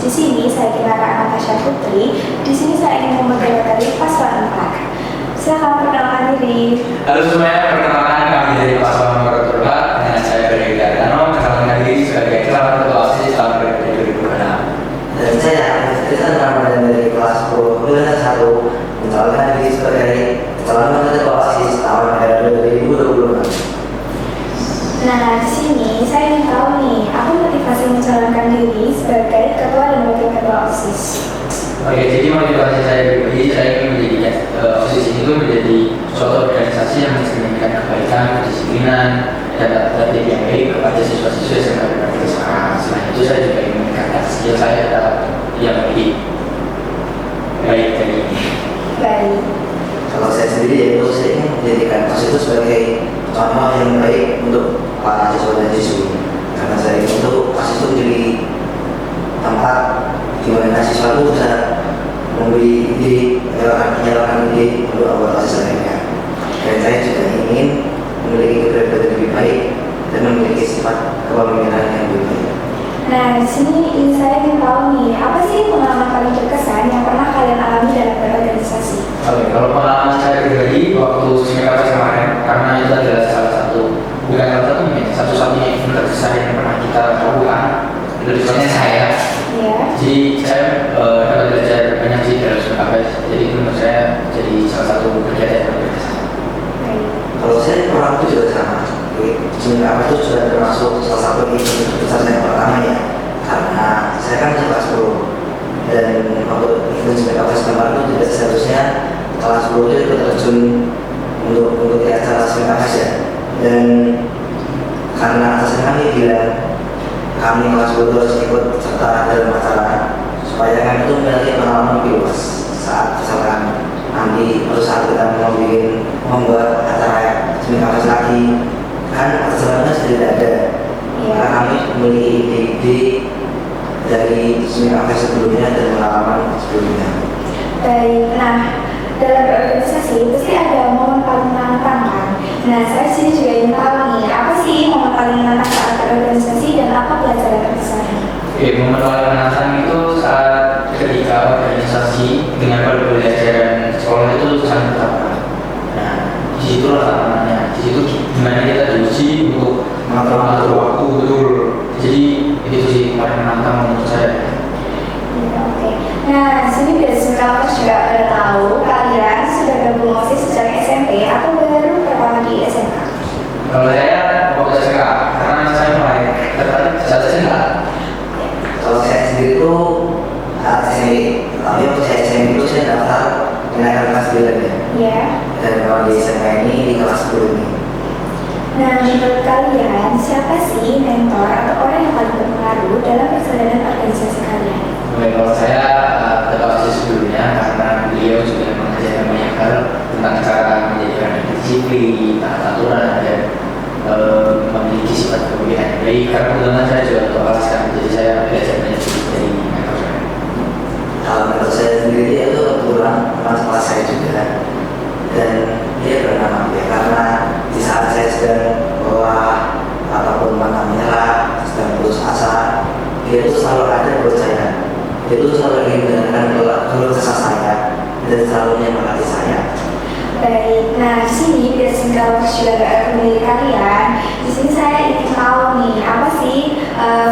Di sini saya Kinara Natasha Putri. Di sini saya ingin membagi materi paslon 4. Silakan perkenalkan diri. Halo semuanya, perkenalkan kami dari paslon nomor 4 dengan saya Beri Gardano, mengenalkan diri sebagai calon ketua OSIS tahun 2026. Dan saya Tristan Ramadan dari kelas 10 Miliar 1 mencalonkan diri sebagai calon ketua OSIS tahun 2026. Nah, di sini saya ingin tahu nih, apa motivasi mencalonkan diri sebagai ketua dan wakil ketua OSIS? Oke, jadi motivasi saya pribadi, saya ingin menjadikan OSIS itu menjadi suatu organisasi yang mencerminkan kebaikan, kedisiplinan, dan tertib yang baik kepada siswa-siswa yang berada di sekarang. Selain itu, saya juga ingin meningkatkan skill saya dalam yang lebih baik dari ini. Baik. Kalau saya sendiri yaitu saya ingin menjadikan OSIS itu sebagai contoh yang baik untuk para siswa dan siswi, karena saya ingin untuk OSIS itu menjadi tempat di mana siswa itu bisa memberi ide, menyalurkan ide untuk anggota OSIS lainnya. Dan saya juga ingin memiliki kepribadian lebih baik dan memiliki sifat kepemimpinan yang lebih baik. Nah, di sini saya ingin tahu nih, apa sih pengalaman paling berkesan yang pernah kalian alami dalam berorganisasi? Oke, kalau pengalaman saya pribadi waktu Semikapas kemarin, karena itu adalah salah satu, bukan salah satunya, satu-satunya event terbesar yang pernah kita lakukan. Lebih tepatnya saya. Iya. Jadi saya dapat belajar banyak sih dari Semikapas. Jadi itu menurut saya jadi salah satu kegiatan yang berkesan. Baik. Kalau saya kurang itu juga sama. Semikapas itu sudah termasuk salah satu event terbesar yang pertama ya, karena saya kan masih kelas 10 dan waktu event Semikapas kemarin itu tidak seharusnya kelas 10 itu ikut terjun untuk di acara Semikapas ya. Dan karena atasan kami bilang kami kelas 10 harus ikut serta dalam acara supaya kami itu memiliki pengalaman lebih luas saat misalkan nanti perusahaan kita mau membuat acara Semikapas lagi, kan atasannya sudah ada. Karena kami memiliki ide-ide dari Semikapas sebelumnya dan pengalaman sebelumnya. Baik. Nah, dalam berorganisasi pasti ada momen paling menantang kan? Nah, saya sini juga ingin tahu nih, apa sih momen paling menantang saat berorganisasi dan apa pelajaran terbesarnya? Oke, momen paling menantang itu saat ketika organisasi dengan pembelajaran sekolah itu sangat bertambah. Nah, di situ tantangannya, di situ gimana kita diuji untuk mengatur waktu betul. Jadi itu sih paling menantang menurut saya. Ya, oke. Nah, di sini dari Semikapas juga ada tahu kalian sudah gabung OSIS sejak SMP atau baru pertama di SMK? Kalau saya waktu SMK, karena saya mulai tertarik saat SMK. Kalau saya sendiri itu saat SMP, tapi waktu saya SMP itu saya daftar kenaikan kelas 9 ya. Iya. Dan kalau di SMK ini di kelas 10 ini. Nah, menurut kalian siapa sih mentor atau orang yang paling berpengaruh dalam perjalanan organisasi kalian? Oke, kalau saya ketua OSIS sebelumnya karena beliau juga mengajarkan banyak hal tentang cara menjadikan disiplin, taat aturan, dan memiliki sifat kepemimpinan yang baik. Karena kebetulan saya juga ketua kelas kan, jadi saya belajar banyak dari mentor saya. Kalau menurut saya sendiri dia itu kebetulan teman kelas saya juga, dan dia bernama dia karena di saat saya sedang lelah ataupun mata menyerah, sedang putus asa, dia itu selalu ada buat saya. Dia itu selalu ingin mendengarkan keluh kesah saya dan selalu menyemangati saya. Baik, nah di sini dari Semikapas juga ada pemilih kalian. Di sini saya ingin tahu nih, apa sih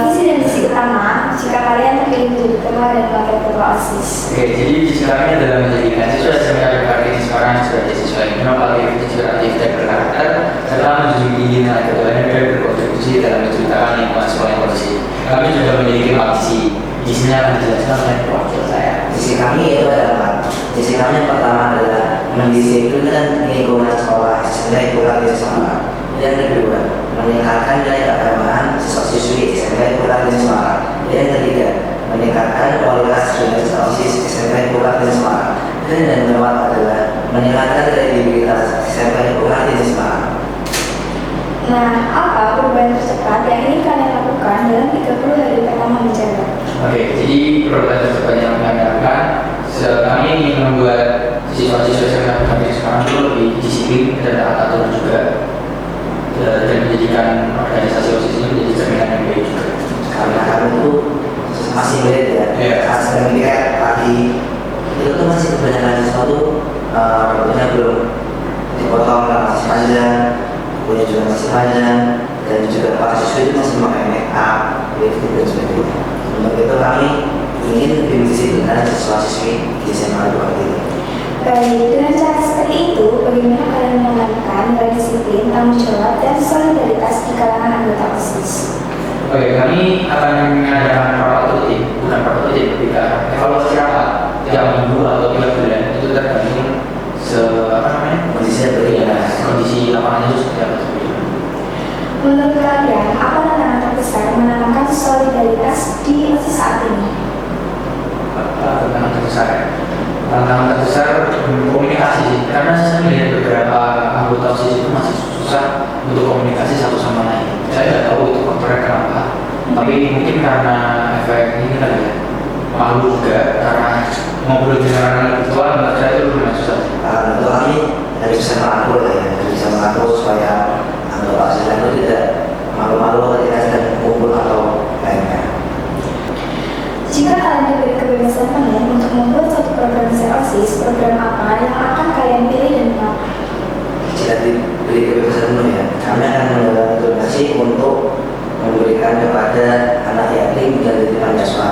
visi dan misi utama jika kalian terpilih menjadi ketua dan wakil ketua OSIS? Oke, jadi visi kami adalah menjadikan siswa SMK Bupati sekarang sebagai siswa yang minimal aktivitas aktif dan berkarakter, serta menjunjung tinggi nilai ketuhanan dan berkontribusi dalam menciptakan lingkungan sekolah yang kondusif. Kami juga memiliki visi. Isinya akan dijelaskan oleh wakil saya. Visi kami itu ada 4. Visi kami yang pertama adalah mendisiplinkan lingkungan sekolah sehingga ikutan di sekolah. Yang kedua, meningkatkan nilai keagamaan siswa-siswi SMK ikutan di sekolah. Yang ketiga, meningkatkan kualitas siswa OSIS SMK ikutan di sekolah. Dan yang keempat adalah meningkatkan kredibilitas SMK ikutan di sekolah. Nah, apa perubahan tercepat yang ingin kalian lakukan dalam 30 hari pertama menjabat? Oke, jadi perubahan tercepat yang kami lakukan, kami ingin membuat siswa-siswa SMK Bupati sekarang itu lebih disiplin dan taat aturan juga, dan menjadikan organisasi OSIS ini menjadi cerminan yang baik juga. Karena kami itu masih murid ya, panjang, kukunya juga masih panjang, dan juga para siswa itu masih memakai make up, lipstick dan sebagainya. Untuk itu kami ingin lebih mendisiplin siswa-siswi di SMA 2 ini. Baik, dengan cara seperti itu, bagaimana kalian menanamkan nilai disiplin, tanggung jawab, dan solidaritas di kalangan anggota OSIS? Oke, kami akan mengadakan prototip, bukan prototip, ketika evaluasi rapat tiap minggu atau 3 bulan itu tergantung kondisi lapangan itu seperti apa. Menurut kalian, apa tantangan terbesar menanamkan solidaritas di OSIS saat ini? Tantangan terbesar ya? Tantangan terbesar komunikasi sih, karena saya melihat beberapa anggota OSIS itu masih susah untuk komunikasi satu sama lain. Saya nggak tahu itu faktornya kenapa, tapi mungkin karena efek ini kali ya, malu juga karena ngobrol dengan orang lebih tua, menurut saya itu lumayan susah. Untuk kami dari bisa merangkul dari bisa merangkul supaya anggota OSIS itu tidak malu-malu ketika sedang kumpul atau lainnya. Jika kalian diberi kebebasan penuh untuk membuat suatu program besar OSIS, program apa yang akan kalian pilih dan mengapa? Jika diberi kebebasan penuh ya, kami akan menggunakan donasi untuk memberikan kepada anak yatim dan titipan yaswa.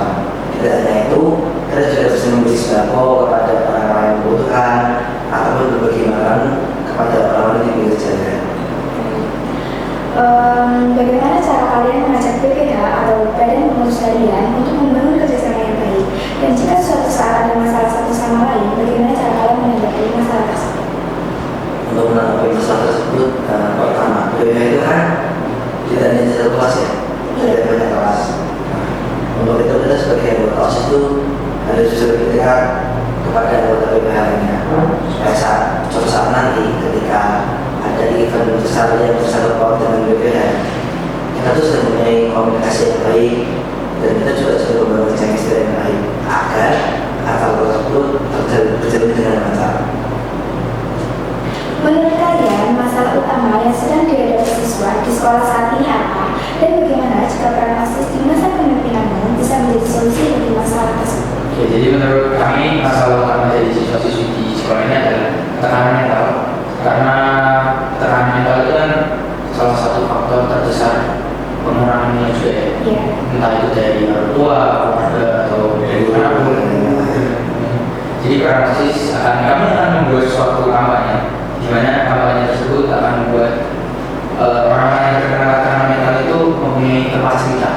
Tidak hanya itu, kita juga bisa memberi sembako kepada orang-orang yang membutuhkan ataupun berbagi makanan kepada orang-orang di pinggir jalan. Bagaimana cara kalian mengajak BPH atau badan pengurus harian untuk membangun kerjasama yang baik? Dan jika suatu saat ada masalah satu sama lain, bagaimana cara kalian menanggapi masalah tersebut? Untuk menanggapi masalah tersebut, pertama, BPH itu kan tidak hanya satu kelas ya, ada banyak kelas. Untuk itu kita sebagai anggota OSIS itu harus bisa lebih dekat kepada anggota BPH lainnya, supaya suatu saat nanti ketika ada event besar yang bersangkut paut dengan BPH, kita tuh sudah mempunyai komunikasi yang baik dan kita juga sudah membangun chemistry yang baik agar hal tersebut berjalan dengan lancar. Menurut kalian, masalah utama yang sedang dihadapi siswa di sekolah saat ini apa? Dan bagaimana jika peran OSIS di masa kepemimpinanmu bisa menjadi solusi bagi masalah tersebut? Oke, jadi menurut kami masalah utama dari siswa-siswi di sekolah ini adalah tekanan mental. Karena tekanan mental itu kan salah satu faktor terbesar pengurangan nilai juga ya. Yeah. Entah itu dari orang tua, keluarga, atau dari manapun. Jadi peran OSIS kami akan membuat suatu kampanye, di mana kampanye tersebut akan membuat orang-orang yang terkena tekanan mental itu mempunyai tempat cerita.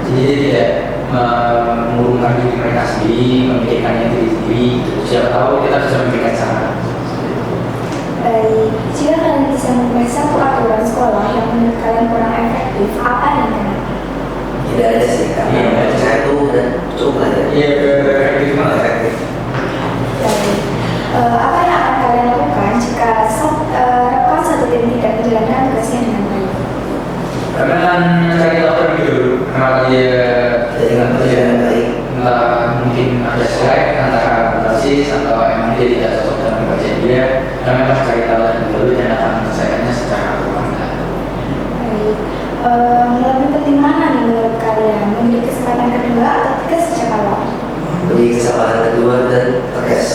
Jadi dia tidak mengurungkan diri mereka sendiri, memikirkannya diri sendiri. Siapa tahu kita bisa memberikan saran. Baik, jika kalian bisa membuat satu aturan sekolah yang menurut kalian kurang efektif, apa dan kenapa? Tidak ada sih, karena saya itu udah cukup lah ya. Iya, efektif banget efektif. Baik, apa yang akan kalian lakukan jika rekan satu tim tidak menjalankan tugasnya dengan baik? Karena kan cari tahu terlebih dulu kenapa dia dengan perjalanan baik. Entah mungkin ada selek antara basis atau emang dia tidak cocok dengan pekerjaan dia. Kami akan cari tahu terlebih dulu dan akan menyelesaikannya secara berkala. Baik, lebih penting mana nih menurut kalian? Memberi kesempatan kedua atau tegas sejak awal? Beri kesempatan kedua dan tegas,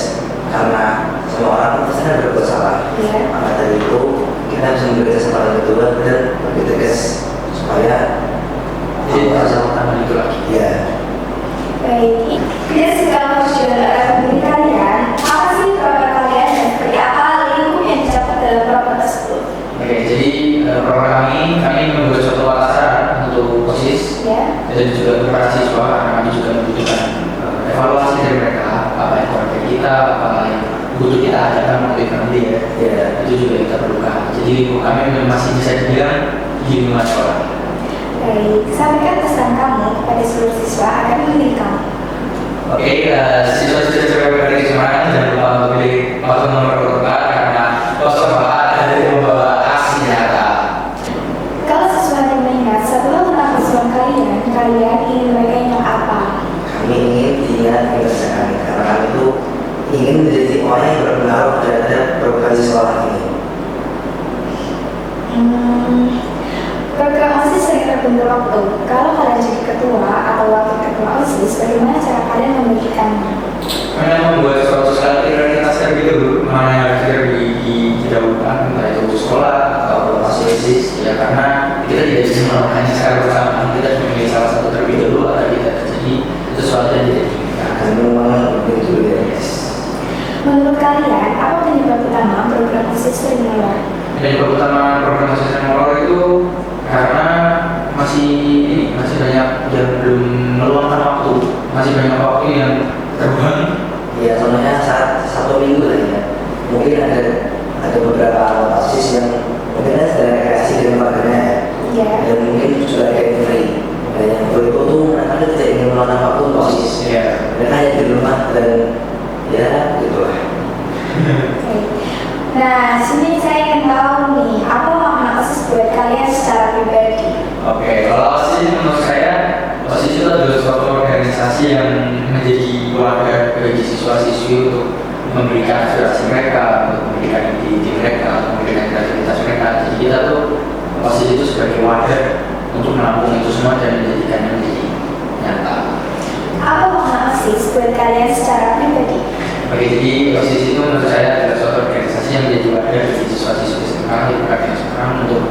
karena semua orang pasti ada berbuat salah. Iya. Maka dari itu kita bisa memberi kesempatan kedua dan lebih tegas supaya Jadi sama tangan itu lagi. ya. Baik, tidak segala perjalanan pemilih kalian, apa sih program kalian dan seperti apa lingkup yang dicapai dalam program tersebut? Oke, jadi program kami membuat suatu alasan untuk OSIS Ya. dan juga untuk para siswa karena kami juga membutuhkan evaluasi dari mereka apa yang kurang dari kita, apa yang butuh kita ajarkan motivasi nanti ya, itu juga kita perlukan. Jadi kami masih bisa dibilang di lingkungan sekolah. Baik, sampaikan pesan kamu kepada seluruh siswa agar memilih kamu. Oke, siswa-siswa yang dari Semarang jangan lupa untuk pilih paslon nomor 4 karena 04 ada yang membawa aksi nyata. Kalau siswa yang mengingat satu hal tentang paslon kalian ingin mereka ingat apa? Kami ingin diingat kinerja kami, karena kami itu ingin menjadi orang yang berpengaruh terhadap program sekolah ini. Program OSIS sering terbentur waktu. Kalau kalian jadi ketua atau wakil ketua OSIS, bagaimana cara kalian membagikannya? Kami membuat suatu skala prioritas terlebih dahulu mana yang harus didahulukan, entah itu sekolah, ya, karena kita tidak bisa melakukannya secara bersamaan. Kita harus memilih salah satu terlebih dahulu agar kita terjadi sesuatu yang tidak diinginkan. Dan memang begitu ya. Yes. Menurut kalian, apa penyebab utama program OSIS sering molor? Penyebab utama program OSIS yang molor itu karena masih banyak yang belum meluangkan waktu, masih banyak waktu yang terbuang. Ya contohnya saat 1 minggu lah ya, mungkin ada beberapa anggota OSIS yang mungkin sedang rekreasi di keluarganya ya, Ya. dan mungkin sudah kayak free. Dan yang berikut tuh mereka tidak ingin meluangkan waktu untuk OSIS. Iya. Mereka hanya di rumah dan ya gitulah. Oke. Nah, sini saya ingin tahu nih, apa makna OSIS buat kalian secara pribadi? Oke, kalau OSIS menurut saya, OSIS itu adalah suatu organisasi yang menjadi wadah bagi siswa-siswi untuk memberikan aspirasi mereka, untuk memberikan ide mereka, untuk memberikan kreativitas mereka. Jadi kita tuh OSIS itu sebagai wadah untuk menampung itu semua dan menjadikannya menjadi nyata. Apa makna OSIS buat kalian secara pribadi? Oke, jadi OSIS itu menurut saya adalah suatu organisasi yang menjadi wadah bagi siswa-siswi sekarang di perkembangan sekarang untuk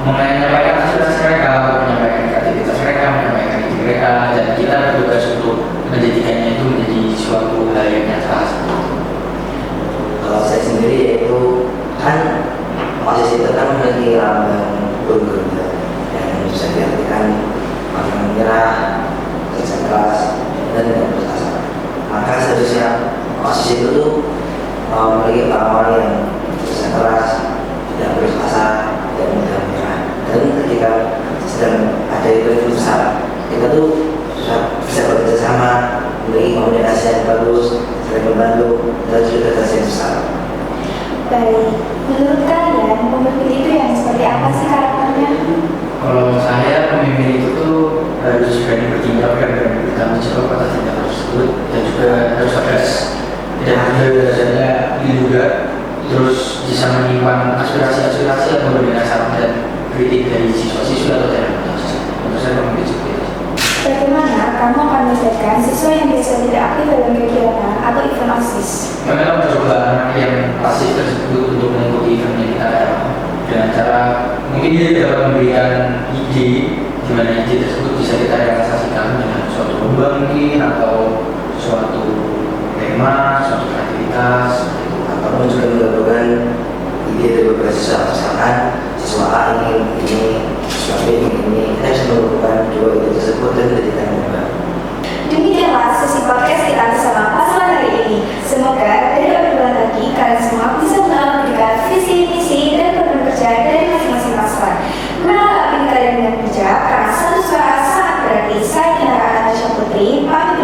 menyampaikan aspirasi mereka, untuk menyampaikan kreativitas mereka, menyampaikan ide mereka, dan kita bertugas untuk menjadikannya itu menjadi suatu hal yang nyata. Kalau saya sendiri yaitu kan OSIS itu kan memiliki lambang burung yang bisa diartikan pantang menyerah, kerja keras, dan tidak putus asa. Maka seharusnya OSIS itu tuh memiliki orang-orang yang kerja keras, tidak putus asa, tidak mudah menyerah. Dan ketika sedang ada event besar, kita tuh bisa bekerja sama, memiliki komunikasi yang bagus, saling membantu, dan juga kerja yang besar. Baik, menurut kalian pemimpin itu yang seperti apa sih karakternya? Kalau saya, pemimpin itu tuh harus berani bertindak dan berani bertanggung jawab atas tindakan tersebut, dan juga harus tegas, tidak hanya biasanya juga, terus bisa menyimpan aspirasi-aspirasi atau memberikan saran dan kritik dari siswa-siswi atau dari anggota. Menurut saya pemimpin seperti itu. Bagaimana kamu akan membedakan siswa yang biasa tidak aktif dalam kegiatan atau event OSIS? Memang mencoba anak yang pasif tersebut untuk mengikuti event yang kita ada dengan cara mungkin dia dapat memberikan ide di mana ide tersebut bisa kita realisasikan dengan suatu lomba mungkin atau suatu tema, suatu kreativitas gitu. Ataupun juga menggabungkan ide dari beberapa siswa, misalkan siswa A ingin ini, siswa B ingin ini, kita bisa menggabungkan dua ide tersebut dan menjadikan yang baru. Demikianlah sesi podcast kita bersama paslon hari ini. Semoga dari obrolan tadi kalian semua bisa memberikan visi, misi, dan program kerja dari masing-masing paslon. Gunakan opini kalian dengan bijak karena satu suara sangat berarti. Saya Indra Anastasia Putri, pamit